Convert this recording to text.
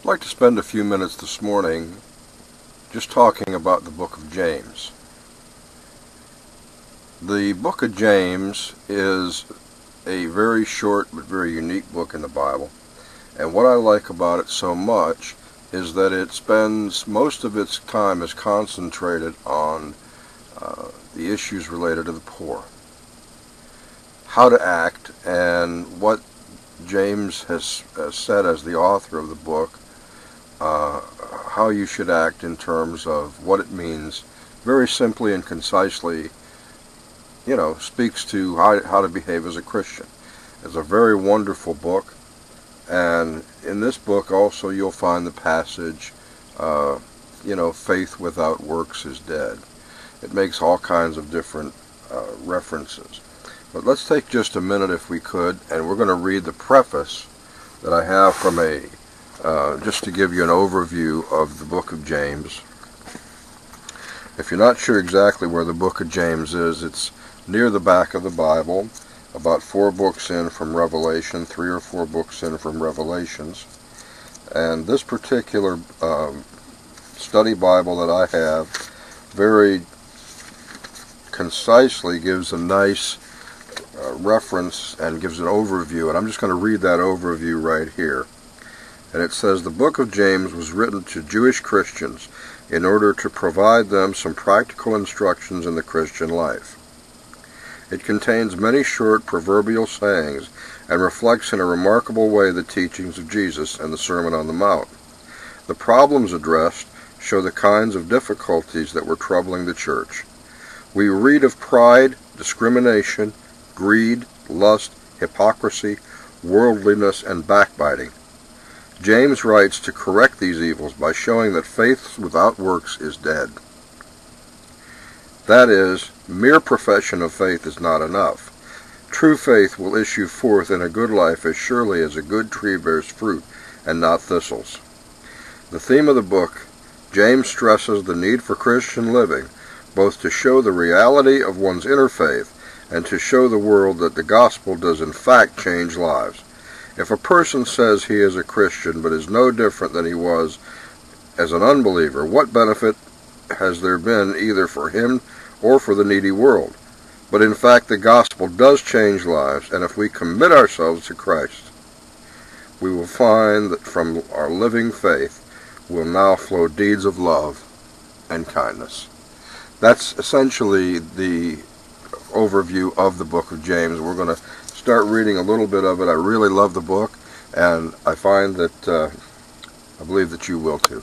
I'd like to spend a few minutes this morning just talking about the book of James. The book of James is a very short but very unique book in the Bible, and what I like about it so much is that it spends most of its time is concentrated on the issues related to the poor, how to act, and what James has said as the author of the book, how you should act in terms of what it means, very simply and concisely, speaks to how to behave as a Christian. It's a very wonderful book, and in this book also you'll find the passage, faith without works is dead. It makes all kinds of different references. But let's take just a minute, if we could, and we're going to read the preface that I have from just to give you an overview of the book of James. If you're not sure exactly where the book of James is, it's near the back of the Bible, about 4 books in from Revelation, 3 or 4 books in from Revelations. And this particular study Bible that I have very concisely gives a nice reference and gives an overview, and I'm just going to read that overview right here. And it says, the book of James was written to Jewish Christians in order to provide them some practical instructions in the Christian life. It contains many short proverbial sayings and reflects in a remarkable way the teachings of Jesus and the Sermon on the Mount. The problems addressed show the kinds of difficulties that were troubling the church. We read of pride, discrimination, greed, lust, hypocrisy, worldliness, and backbiting. James writes to correct these evils by showing that faith without works is dead. That is, mere profession of faith is not enough. True faith will issue forth in a good life as surely as a good tree bears fruit and not thistles. The theme of the book, James stresses the need for Christian living, both to show the reality of one's inner faith and to show the world that the gospel does in fact change lives. If a person says he is a Christian but is no different than he was as an unbeliever, what benefit has there been either for him or for the needy world? But in fact the gospel does change lives, and if we commit ourselves to Christ, we will find that from our living faith will now flow deeds of love and kindness. That's essentially the overview of the book of James. We're going to start reading a little bit of it. I really love the book, and I find that I believe that you will too.